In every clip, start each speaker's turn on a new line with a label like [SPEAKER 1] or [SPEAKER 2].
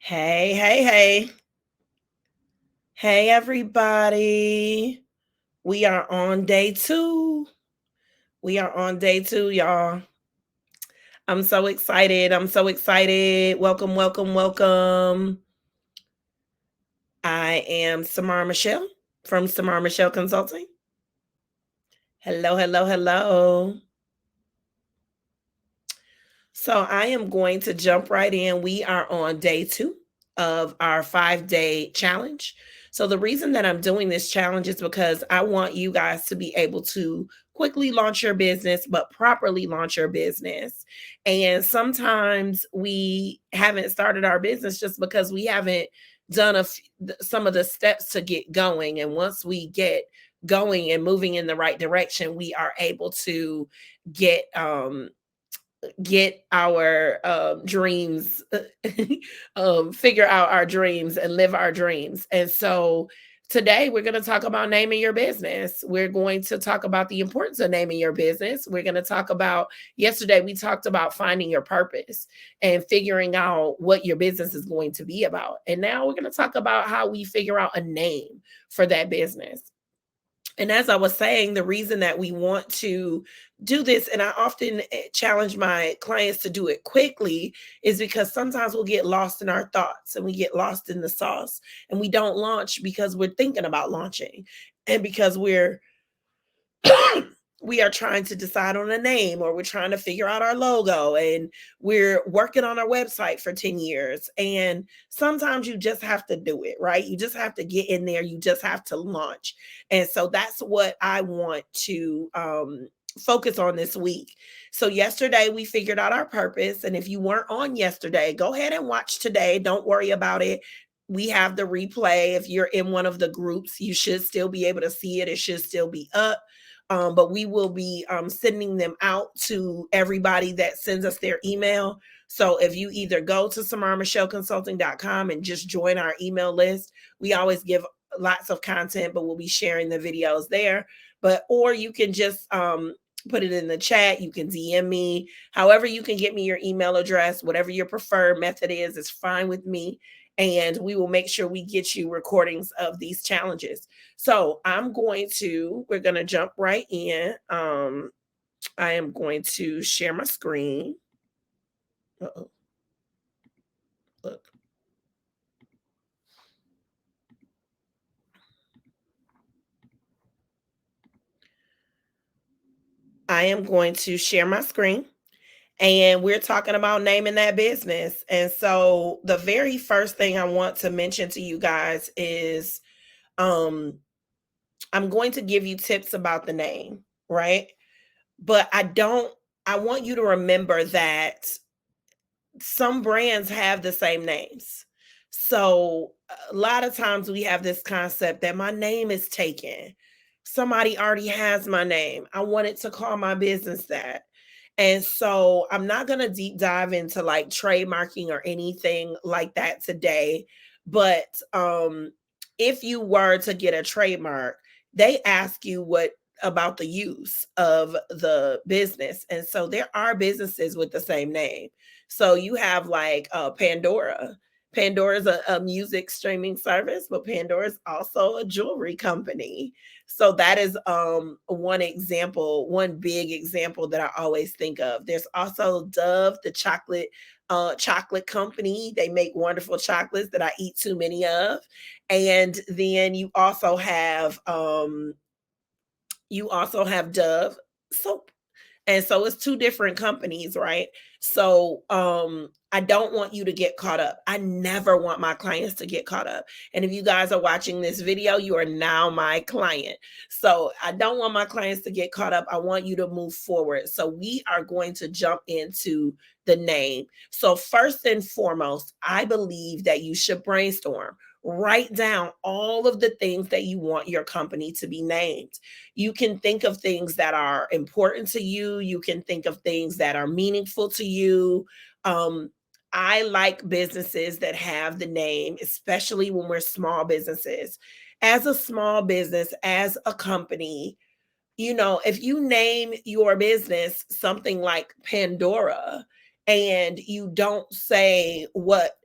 [SPEAKER 1] Hey, hey, hey. Hey, everybody. We are on day two. We are on day two, y'all. I'm so excited. I'm so excited. Welcome, welcome, welcome. I am Samara Michelle from Samara Michelle Consulting. Hello, hello, hello. So I am going to jump right in. We are on day two of our 5-day challenge. So the reason that I'm doing this challenge is because I want you guys to be able to quickly launch your business, but properly launch your business. And sometimes we haven't started our business just because we haven't done some of the steps to get going. And once we get going and moving in the right direction, we are able to get our dreams figure out our dreams and live our dreams. And so today we're going to talk about naming your business. We're going to talk about the importance of naming your business. We're going to talk about, yesterday we talked about finding your purpose and figuring out what your business is going to be about. And now we're going to talk about how we figure out a name for that business. And as I was saying, the reason that we want to do this, and I often challenge my clients to do it quickly, is because sometimes we'll get lost in our thoughts and we get lost in the sauce and we don't launch because we're thinking about launching and because we are trying to decide on a name, or we're trying to figure out our logo, and we're working on our website for 10 years. And sometimes you just have to do it, right? You just have to get in there. You just have to launch. And so that's what I want to focus on this week. So yesterday we figured out our purpose. And if you weren't on yesterday, go ahead and watch today. Don't worry about it. We have the replay. If you're in one of the groups, you should still be able to see it. It should still be up. But we will be sending them out to everybody that sends us their email. So if you either go to SamaraMichelleConsulting.com and just join our email list, we always give lots of content, but we'll be sharing the videos there. Or you can just put it in the chat. You can DM me. However you can get me your email address, whatever your preferred method is fine with me. And we will make sure we get you recordings of these challenges. So we're going to jump right in. I am going to share my screen. Uh-oh. Look. I am going to share my screen, and we're talking about naming that business. And so the very first thing I want to mention to you guys is I'm going to give you tips about the name, right? But I want you to remember that some brands have the same names. So a lot of times we have this concept that my name is taken. Somebody already has my name. I wanted to call my business that. And so I'm not going to deep dive into like trademarking or anything like that today. But if you were to get a trademark, they ask you what about the use of the business. And so there are businesses with the same name. So you have like Pandora. Pandora is a music streaming service, but Pandora is also a jewelry company. So that is one example, one big example that I always think of. There's also Dove, the chocolate company. They make wonderful chocolates that I eat too many of. And then you also have Dove soap. And so it's two different companies, right? So I don't want you to get caught up. I never want my clients to get caught up. And if you guys are watching this video, you are now my client. So I don't want my clients to get caught up. I want you to move forward. So we are going to jump into the name. So first and foremost, I believe that you should brainstorm. Write down all of the things that you want your company to be named. You can think of things that are important to you. You can think of things that are meaningful to you. I like businesses that have the name, especially when we're small businesses. As a small business, as a company, if you name your business something like Pandora and you don't say what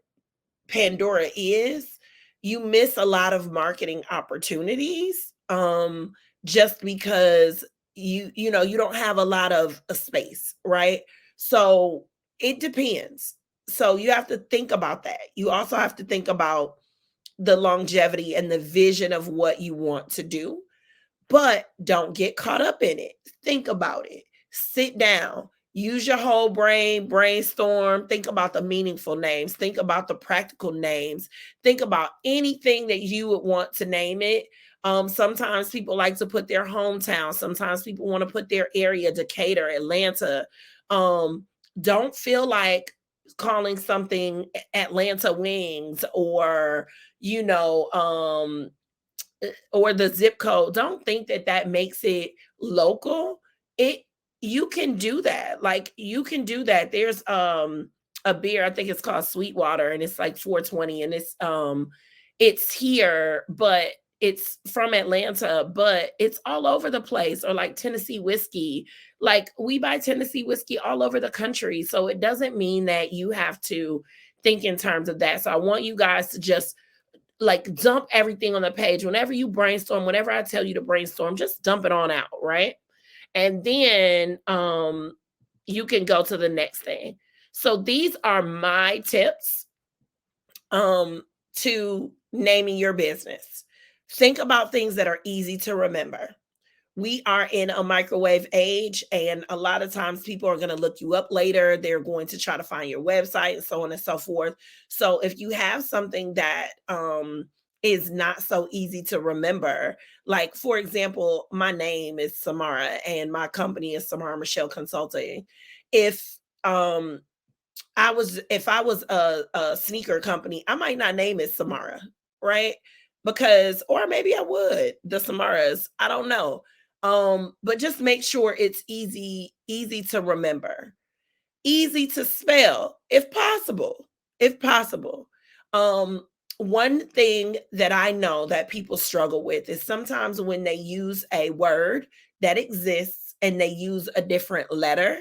[SPEAKER 1] Pandora is, you miss a lot of marketing opportunities, just because you don't have a lot of a space, right? So it depends. So you have to think about that. You also have to think about the longevity and the vision of what you want to do, but don't get caught up in it. Think about it. Sit down. Use your whole brain, brainstorm. Think about the meaningful names. Think about the practical names. Think about anything that you would want to name it. Sometimes people like to put their hometown. Sometimes people want to put their area, Decatur, Atlanta. Um, don't feel like calling something Atlanta Wings or, you know, or the zip code. Don't think that that makes it local. It You can do that. Like, you can do that. There's a beer, I think it's called Sweetwater, and it's like 420, and it's here, but it's from Atlanta, but it's all over the place. Or like Tennessee whiskey. Like, we buy Tennessee whiskey all over the country. So it doesn't mean that you have to think in terms of that. So I want you guys to just like dump everything on the page. Whenever you brainstorm, whenever I tell you to brainstorm, just dump it on out, right? And then you can go to the next thing. So these are my tips um to naming your business. Think about things that are easy to remember. We are in a microwave age, and a lot of times people are going to look you up later. They're going to try to find your website and so on and so forth. So if you have something that is not so easy to remember, like for example, my name is Samara and my company is Samara Michelle Consulting. If um if I was a sneaker company, I might not name it Samara, right? Because, or maybe I would, the Samaras, I don't know. But just make sure it's easy to remember, easy to spell, if possible, if possible. Um, One thing that I know that people struggle with is sometimes when they use a word that exists and they use a different letter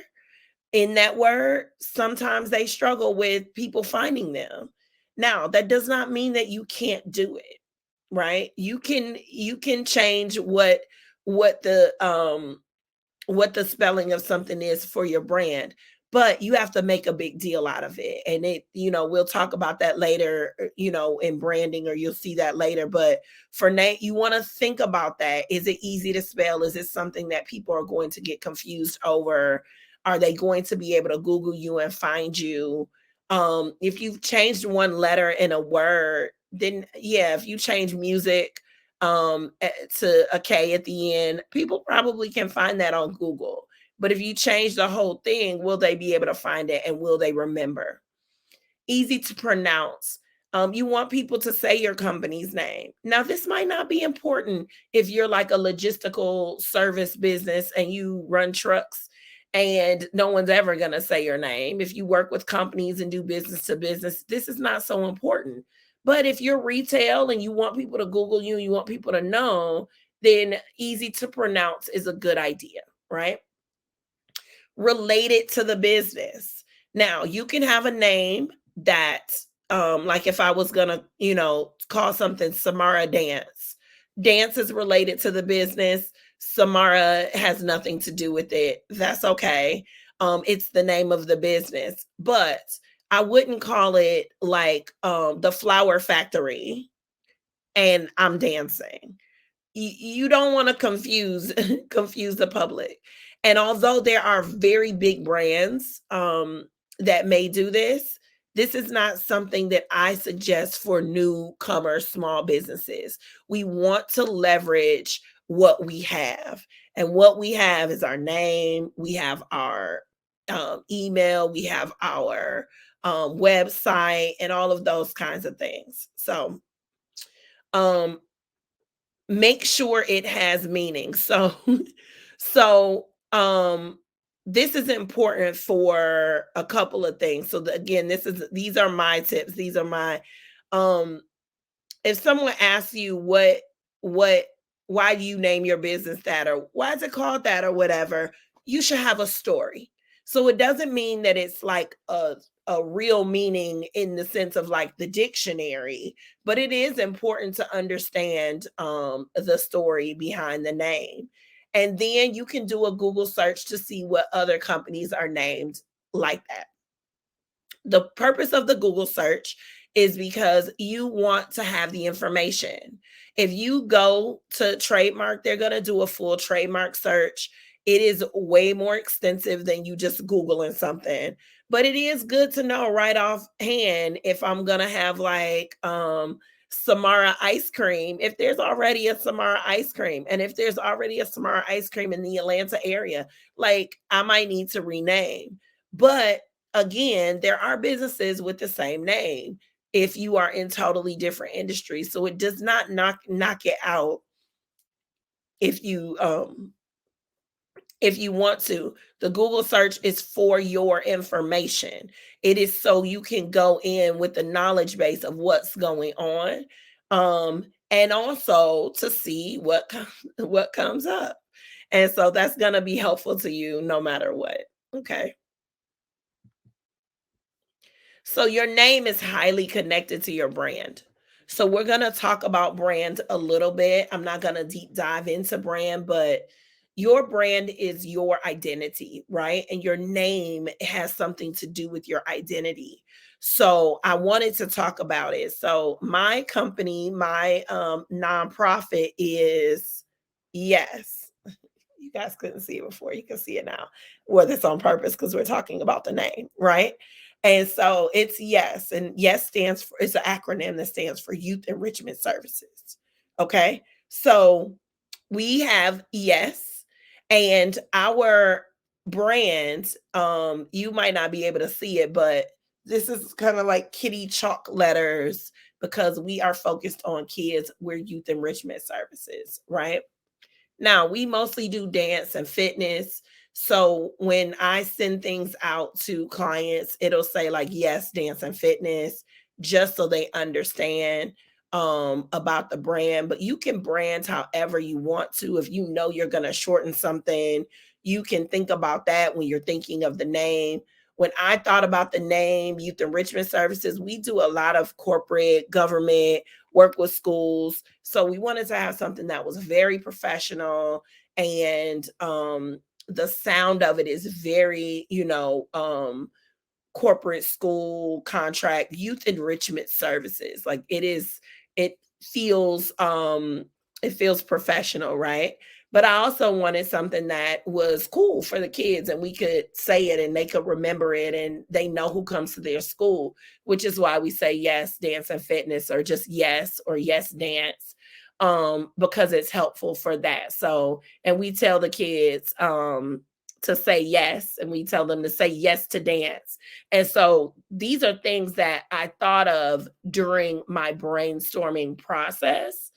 [SPEAKER 1] in that word, sometimes they struggle with people finding them. Now, that does not mean that you can't do it, right? You can change what the what the spelling of something is for your brand, but you have to make a big deal out of it. And we'll talk about that later, in branding, or you'll see that later. But for Nate, you want to think about that. Is it easy to spell? Is it something that people are going to get confused over? Are they going to be able to Google you and find you? If you've changed one letter in a word, then yeah, if you change music to a K at the end, people probably can find that on Google. But if you change the whole thing, will they be able to find it and will they remember? Easy to pronounce. You want people to say your company's name. Now, this might not be important if you're like a logistical service business and you run trucks and no one's ever going to say your name. If you work with companies and do business to business, this is not so important. But if you're retail and you want people to Google you, you want people to know, then easy to pronounce is a good idea, right? Related to the business. Now, you can have a name that, like if I was gonna, call something Samara Dance. Dance is related to the business. Samara has nothing to do with it. That's okay. It's the name of the business, but I wouldn't call it like the flower factory and I'm dancing. You don't want to confuse confuse the public. And although there are very big brands that may do this, this is not something that I suggest for newcomer small businesses. We want to leverage what we have, and what we have is our name. We have our email. We have our website, and all of those kinds of things. So um make sure it has meaning. So so this is important for a couple of things. So again, these are my tips. These are my um if someone asks you what why do you name your business that, or why is it called that, or whatever, you should have a story. So it doesn't mean that it's like a real meaning in the sense of like the dictionary, but it is important to understand the story behind the name. And then you can do a Google search to see what other companies are named like that. The purpose of the Google search is because you want to have the information. If you go to trademark, they're going to do a full trademark search. It is way more extensive than you just Googling something. But it is good to know right off hand if I'm going to have like Samara ice cream, if there's already a Samara ice cream, and if there's already a Samara ice cream in the Atlanta area, like I might need to rename. But again, there are businesses with the same name if you are in totally different industries. So it does not knock it out if you want to. The Google search is for your information. It is so you can go in with the knowledge base of what's going on. And also to see what comes up. And so that's going to be helpful to you no matter what. Okay. So your name is highly connected to your brand. So we're going to talk about brand a little bit. I'm not going to deep dive into brand, but your brand is your identity, right? And your name has something to do with your identity. So I wanted to talk about it. So my company, my nonprofit is Yes. You guys couldn't see it before. You can see it now. Whether it's on purpose because we're talking about the name, right? And so it's Yes. And Yes stands for, it's an acronym that stands for Youth Enrichment Services. Okay. So we have Yes. And our brand, you might not be able to see it, but this is kind of like kitty chalk letters because we are focused on kids. We're Youth Enrichment Services, right? Now, we mostly do dance and fitness. So when I send things out to clients, it'll say like Yes, dance and fitness, just so they understand about the brand. But you can brand however you want to. If you know you're going to shorten something, you can think about that when you're thinking of the name. When I thought about the name Youth Enrichment Services, we do a lot of corporate, government, work with schools. So we wanted to have something that was very professional, and the sound of it is very, corporate school contract, youth enrichment services. Like it feels it feels professional, right? But I also wanted something that was cool for the kids and we could say it and they could remember it and they know who comes to their school, which is why we say Yes dance and fitness, or just Yes or Yes dance, because it's helpful for that. So, and we tell the kids to say yes, and we tell them to say yes to dance. And so these are things that I thought of during my brainstorming process.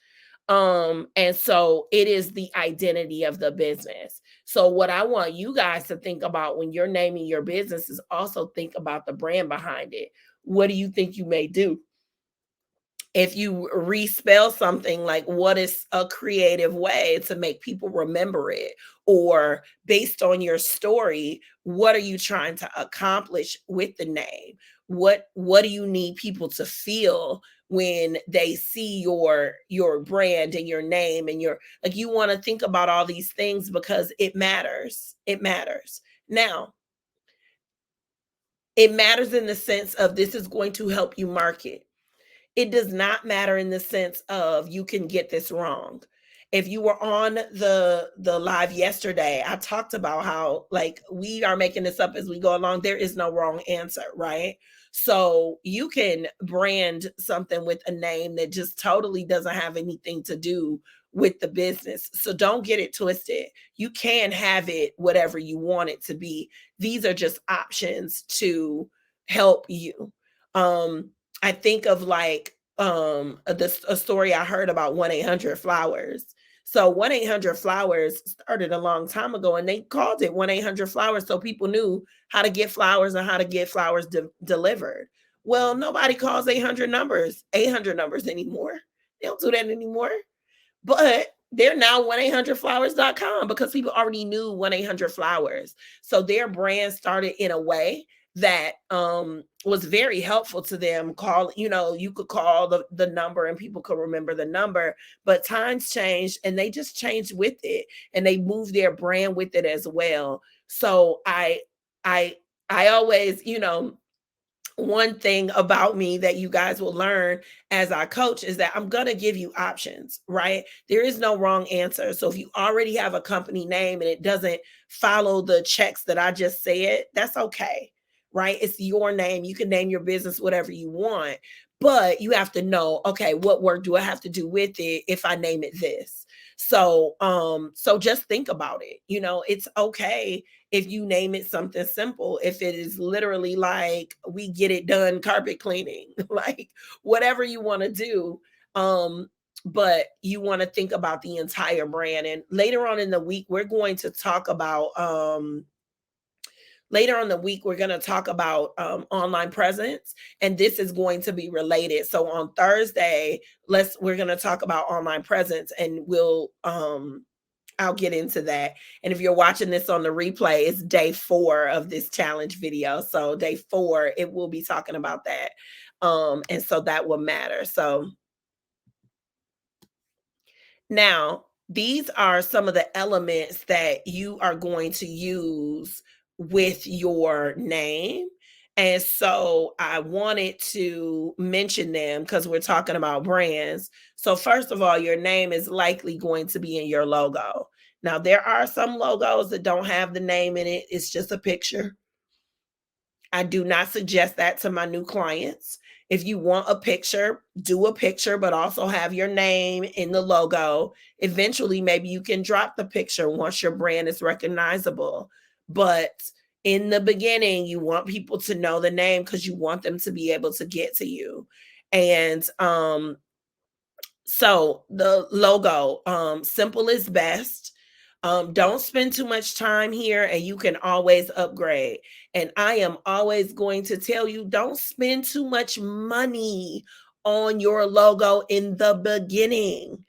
[SPEAKER 1] And so it is the identity of the business. So what I want you guys to think about when you're naming your business is also think about the brand behind it. What do you think you may do? If you respell something, like what is a creative way to make people remember it? Or based on your story, what are you trying to accomplish with the name? What do you need people to feel when they see your brand and your name and your, like, you want to think about all these things because it matters. It matters. Now, it matters in the sense of this is going to help you market. It does not matter in the sense of you can get this wrong. If you were on the live yesterday, I talked about how, like, we are making this up as we go along. There is no wrong answer, right? So you can brand something with a name that just totally doesn't have anything to do with the business. So don't get it twisted. You can have it whatever you want it to be. These are just options to help you. I think of like a story I heard about 1-800 Flowers. So 1-800 Flowers started a long time ago and they called it 1-800 Flowers so people knew how to get flowers and how to get flowers delivered. Well, nobody calls 800 numbers anymore. They don't do that anymore. But they're now 1-800-flowers.com because people already knew 1-800-flowers. So their brand started in a way that was very helpful to them. Call, you could call the number and people could remember the number, but times changed and they just changed with it, and they moved their brand with it as well. So I I always, one thing about me that you guys will learn as I coach is that I'm going to give you options, right? There is no wrong answer. So if you already have a company name and it doesn't follow the checks that I just said, that's okay, right? It's your name. You can name your business whatever you want, but you have to know, okay, what work do I have to do with it if I name it this? So just think about it. It's okay if you name it something simple, if it is literally like we get it done carpet cleaning, like whatever you want to do. But you want to think about the entire brand. And later on in the week, we're going to talk about online presence, and this is going to be related. So on Thursday, we're going to talk about online presence, and I'll get into that. And if you're watching this on the replay, it's day 4 of this challenge video. So day 4, it will be talking about that. And so that will matter. So now, these are some of the elements that you are going to use with your name. And so I wanted to mention them because we're talking about brands. So, first of all, your name is likely going to be in your logo. Now, there are some logos that don't have the name in it, it's just a picture. I do not suggest that to my new clients. If you want a picture, do a picture, but also have your name in the logo. Eventually, maybe you can drop the picture once your brand is recognizable. But in the beginning, you want people to know the name because you want them to be able to get to you. And so the logo, simple is best. Don't spend too much time here, and you can always upgrade. And I am always going to tell you, don't spend too much money on your logo in the beginning.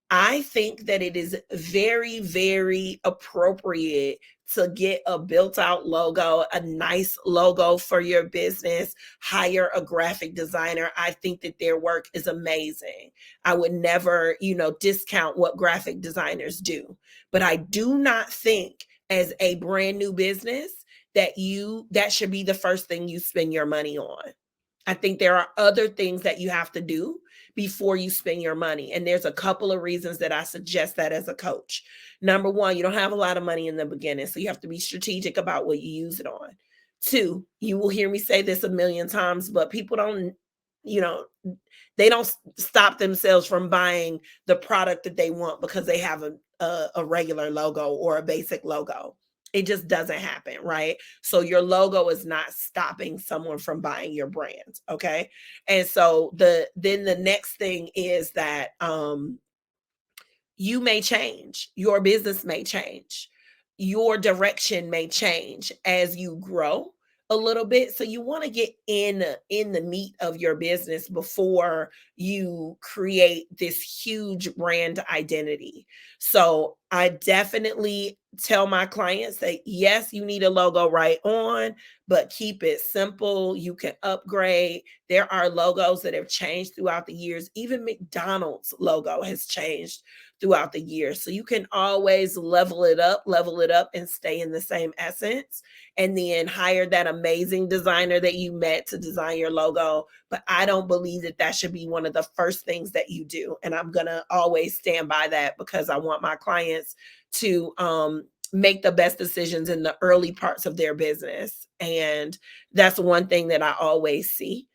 [SPEAKER 1] I think that it is very, very appropriate to get a built out logo, a nice logo for your business, hire a graphic designer. I think that their work is amazing. I would never, discount what graphic designers do. But I do not think as a brand new business that should be the first thing you spend your money on. I think there are other things that you have to do before you spend your money. And there's a couple of reasons that I suggest that as a coach. Number one, you don't have a lot of money in the beginning, so you have to be strategic about what you use it on. 2, you will hear me say this a million times, but people don't, you know, they don't stop themselves from buying the product that they want because they have a regular logo or a basic logo. It just doesn't happen, right? So your logo is not stopping someone from buying your brand, okay? And so the next thing is that you may change, your business may change, your direction may change as you grow a little bit. So you want to get in the meat of your business before you create this huge brand identity. So I definitely tell my clients that yes, you need a logo right on, but keep it simple. You can upgrade. There are logos that have changed throughout the years. Even McDonald's logo has changed throughout the years. So you can always level it up and stay in the same essence, and then hire that amazing designer that you met to design your logo. But I don't believe that that should be one of the first things that you do. And I'm going to always stand by that because I want my clients to make the best decisions in the early parts of their business. And that's one thing that I always see.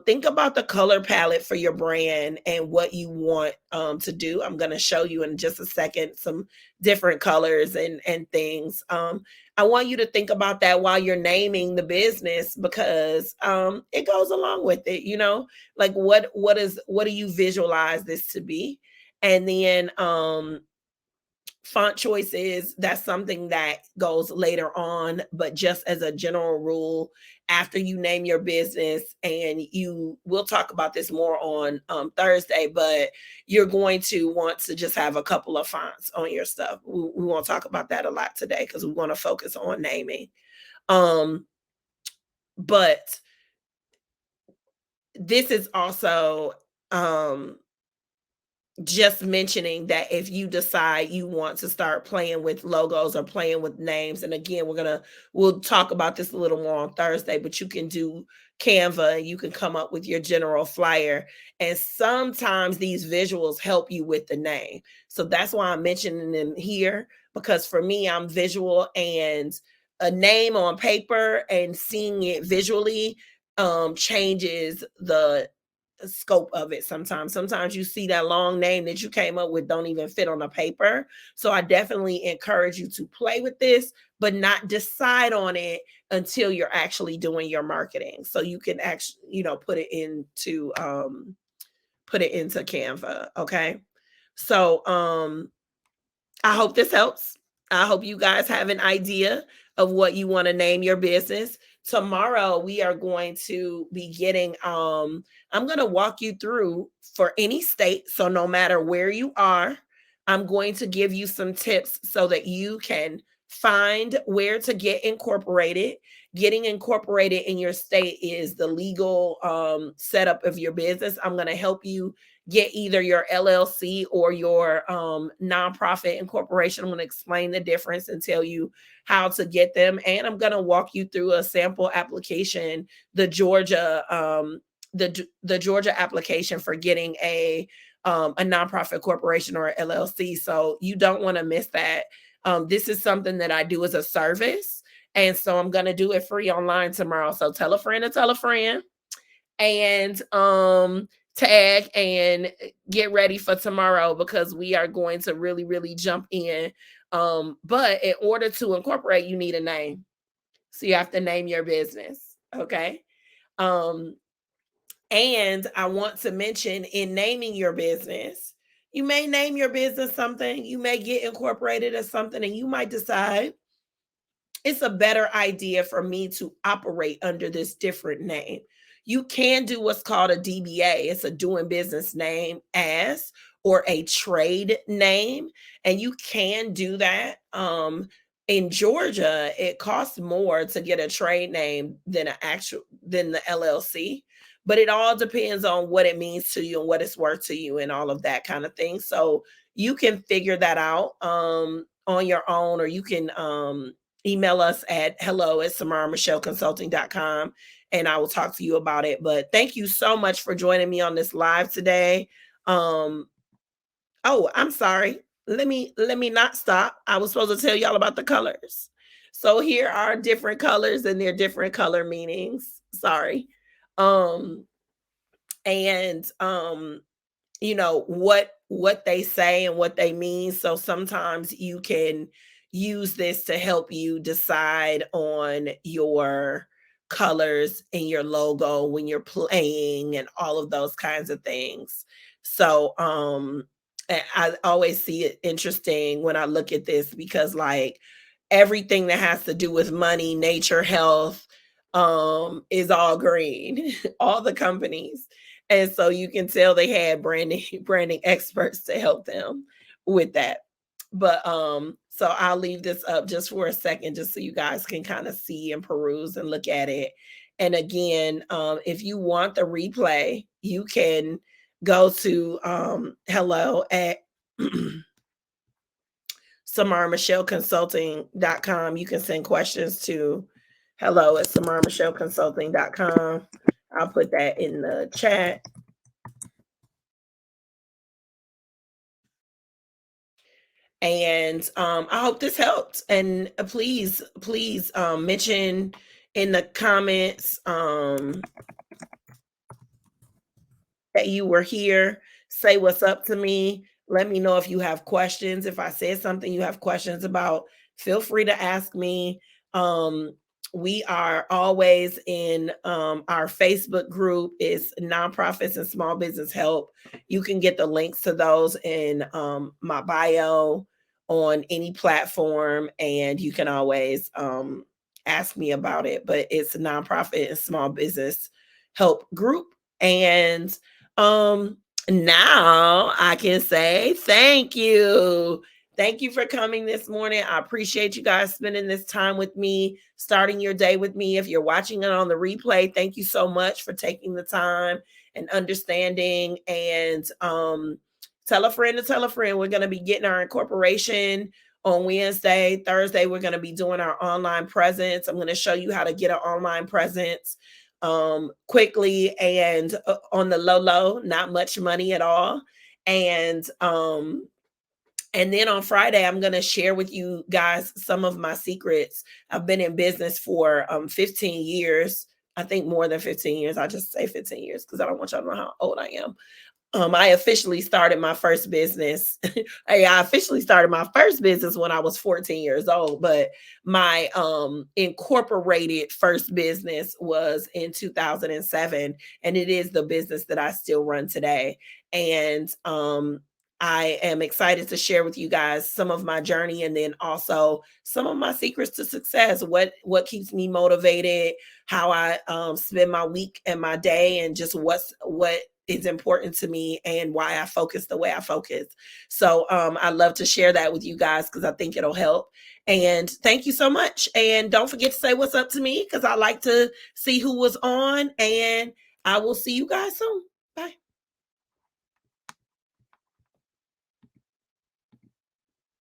[SPEAKER 1] Think about the color palette for your brand and what you want to do. I'm going to show you in just a second some different colors and things. I want you to think about that while you're naming the business because it goes along with it. Like what do you visualize this to be? And then font choices, that's something that goes later on, but just as a general rule, after you name your business, and we'll talk about this more on Thursday, but you're going to want to just have a couple of fonts on your stuff. We won't talk about that a lot today because we want to focus on naming. But this is also just mentioning that if you decide you want to start playing with logos or playing with names, and again, we'll talk about this a little more on Thursday, but you can do Canva and you can come up with your general flyer, and sometimes these visuals help you with the name. So that's why I'm mentioning them here, because for me, I'm visual, and a name on paper and seeing it visually changes the scope of it. Sometimes you see that long name that you came up with don't even fit on the paper. So I definitely encourage you to play with this, but not decide on it until you're actually doing your marketing, so you can actually, put it into Canva. Okay, so I hope this helps. I hope you guys have an idea of what you want to name your business. Tomorrow we are going to be getting I'm going to walk you through for any state, so no matter where you are, I'm going to give you some tips so that you can find where to get incorporated. Getting incorporated in your state is the legal setup of your business. I'm going to help you get either your LLC or your nonprofit incorporation. I'm going to explain the difference and tell you how to get them. And I'm going to walk you through a sample application, the Georgia the Georgia application for getting a nonprofit corporation or LLC. So you don't want to miss that. This is something that I do as a service. And so I'm going to do it free online tomorrow. So tell a friend to tell a friend, and tag and get ready for tomorrow, because we are going to really, really jump in. But in order to incorporate, you need a name. So you have to name your business. Okay. And I want to mention, in naming your business, you may name your business something, you may get incorporated as something, and you might decide it's a better idea for me to operate under this different name. You can do what's called a DBA. It's a doing business name as, or a trade name. And you can do that. In Georgia, it costs more to get a trade name than the LLC. But it all depends on what it means to you and what it's worth to you and all of that kind of thing. So you can figure that out on your own, or you can email us at hello@SamaraMichelleConsulting.com, and I will talk to you about it. But thank you so much for joining me on this live today. Oh, I'm sorry. Let me not stop. I was supposed to tell y'all about the colors. So here are different colors and their different color meanings. Sorry. Um and what they say and what they mean. So sometimes you can use this to help you decide on your colors and your logo when you're playing and all of those kinds of things. So I always see it interesting when I look at this, because like everything that has to do with money, nature, health is all green. All the companies, and so you can tell they had branding experts to help them with that. But so I'll leave this up just for a second, just so you guys can kind of see and peruse and look at it. And again, if you want the replay, you can go to hello at SamaraMichelleConsulting.com. You can send questions to hello@SamaraMichelleConsulting.com. I'll put that in the chat. And I hope this helped. And please mention in the comments that you were here. Say what's up to me. Let me know if you have questions. If I said something you have questions about, feel free to ask me. We are always in our Facebook group. It's Nonprofits and Small Business Help. You can get the links to those in my bio on any platform, and you can always ask me about it. But it's a nonprofit and small business help group. And now I can say thank you. Thank you for coming this morning. I appreciate you guys spending this time with me, starting your day with me. If you're watching it on the replay, thank you so much for taking the time and understanding. And tell a friend to tell a friend. We're going to be getting our incorporation on Wednesday. Thursday, we're going to be doing our online presence. I'm going to show you how to get an online presence quickly and on the low, not much money at all. And then on Friday, I'm going to share with you guys some of my secrets. I've been in business for 15 years. I think more than 15 years. I just say 15 years because I don't want y'all to know how old I am. I officially started my first business. I officially started my first business when I was 14 years old, but my incorporated first business was in 2007, and it is the business that I still run today. And I am excited to share with you guys some of my journey, and then also some of my secrets to success. What keeps me motivated, how I spend my week and my day, and just what is important to me and why I focus the way I focus. So I love to share that with you guys because I think it'll help. And thank you so much. And don't forget to say what's up to me because I like to see who was on. And I will see you guys soon. Bye.